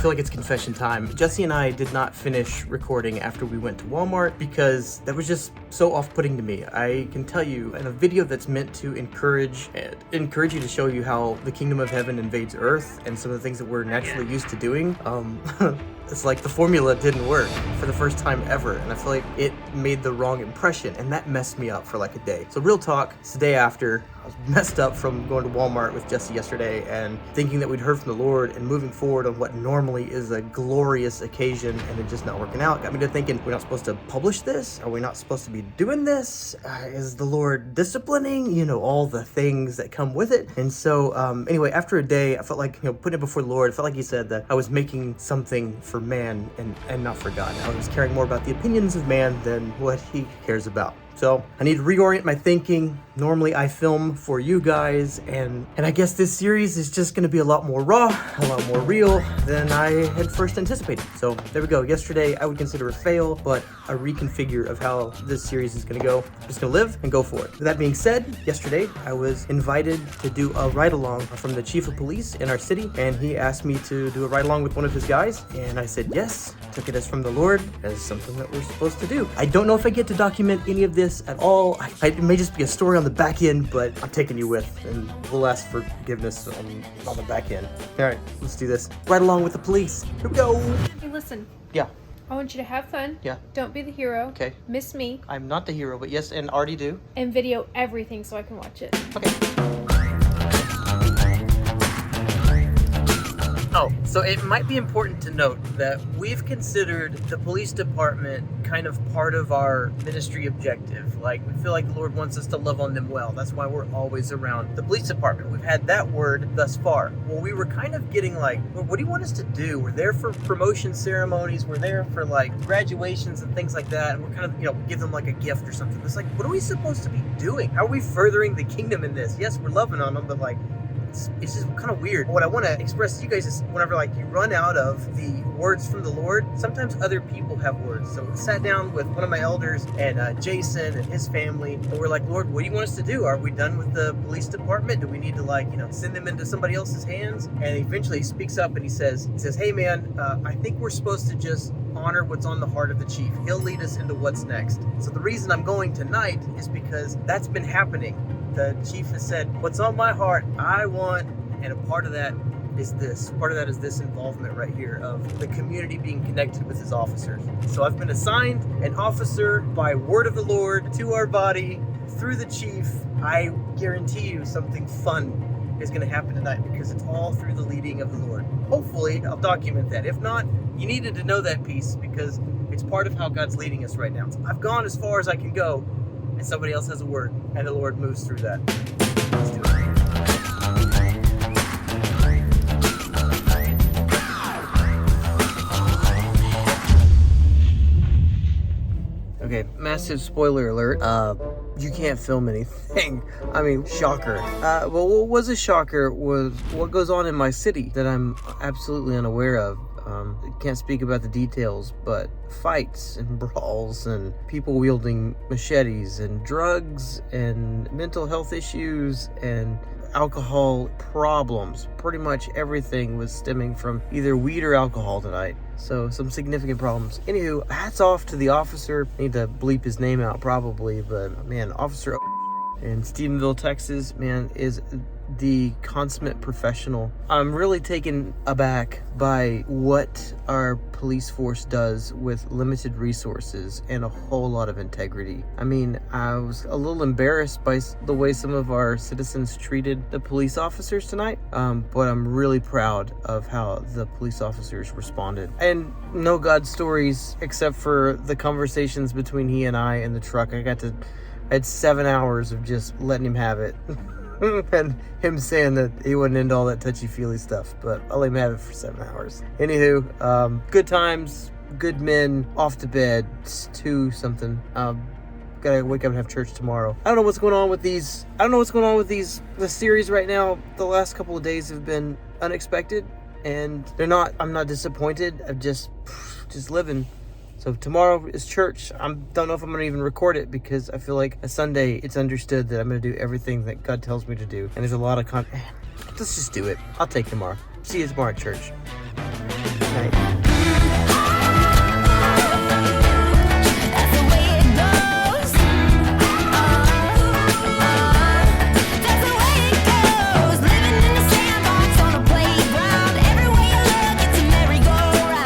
feel like it's confession time. Jesse and I did not finish recording after we went to Walmart because that was just so off-putting to me. I can tell you, in a video that's meant to encourage you to show you how the kingdom of heaven invades earth and some of the things that we're naturally used to doing, it's like the formula didn't work for the first time ever, and I feel like it made the wrong impression, and that messed me up for like a day. So real talk, it's the day after. I was messed up from going to Walmart with Jesse yesterday and thinking that we'd heard from the Lord and moving forward on what normally is a glorious occasion, and it just not working out. Got me to thinking, we're not supposed to publish this? Are we not supposed to be doing this? Is the Lord disciplining? You know, all the things that come with it. And so anyway, after a day, I felt like, putting it before the Lord, I felt like he said that I was making something for man and not for God. I was caring more about the opinions of man than what he cares about. So I need to reorient my thinking. Normally I film for you guys, and I guess this series is just gonna be a lot more raw, a lot more real than I had first anticipated. So there we go. Yesterday I would consider a fail, but a reconfigure of how this series is gonna go. I'm just gonna live and go for it. With that being said, yesterday I was invited to do a ride-along from the chief of police in our city, and he asked me to do a ride-along with one of his guys, and I said yes. Took it as from the Lord, as something that we're supposed to do. I don't know if I get to document any of this at all. It may just be a story on the back end, but I'm taking you with, and we'll ask for forgiveness on the back end. All right, let's do this. Right along with the police. Here we go. Hey, listen. Yeah. I want you to have fun. Yeah. Don't be the hero. Okay. Miss me. I'm not the hero, but yes, and already do. And video everything so I can watch it. Okay. Oh, so it might be important to note that we've considered the police department kind of part of our ministry objective. Like, we feel like the Lord wants us to love on them well. That's why we're always around the police department. We've had that word thus far. Well, we were kind of getting like, well, what do you want us to do? We're there for promotion ceremonies. We're there for like graduations and things like that. And we're kind of, give them like a gift or something. It's like, what are we supposed to be doing? How are we furthering the kingdom in this? Yes, we're loving on them, but like, it's just kind of weird. What I want to express to you guys is whenever you run out of the words from the Lord, sometimes other people have words. So I sat down with one of my elders and Jason and his family, and we're like, Lord, what do you want us to do? Are we done with the police department? Do we need to send them into somebody else's hands? And eventually he speaks up and he says, hey man, I think we're supposed to just honor what's on the heart of the chief. He'll lead us into what's next. So the reason I'm going tonight is because that's been happening. The chief has said, what's on my heart, I want, and a part of that is this. Part of that is this involvement right here of the community being connected with his officers. So I've been assigned an officer by word of the Lord to our body through the chief. I guarantee you something fun is going to happen tonight because it's all through the leading of the Lord. Hopefully, I'll document that. If not, you needed to know that piece because it's part of how God's leading us right now. So I've gone as far as I can go, and somebody else has a word, and the Lord moves through that. Let's do it. Okay, massive spoiler alert. You can't film anything. I mean, shocker. Well, what was a shocker was what goes on in my city that I'm absolutely unaware of. Can't speak about the details, but fights and brawls and people wielding machetes and drugs and mental health issues and alcohol problems. Pretty much everything was stemming from either weed or alcohol tonight. So some significant problems. Anywho, hats off to the officer. I need to bleep his name out probably, but man, Officer in Stephenville, Texas, man, is the consummate professional. I'm really taken aback by what our police force does with limited resources and a whole lot of integrity. I mean, I was a little embarrassed by the way some of our citizens treated the police officers tonight, but I'm really proud of how the police officers responded. And no God stories except for the conversations between he and I in the truck. I had 7 hours of just letting him have it. And him saying that he wasn't into all that touchy-feely stuff, but I'll let him have it for 7 hours. Anywho, good times, good men, off to bed, it's 2 something. Gotta wake up and have church tomorrow. I don't know what's going on with these. The series right now. The last couple of days have been unexpected, and I'm not disappointed. I'm just living. So tomorrow is church. I don't know if I'm going to even record it because I feel like a Sunday, it's understood that I'm going to do everything that God tells me to do. And there's a lot of let's just do it. I'll take tomorrow. See you tomorrow at church. night.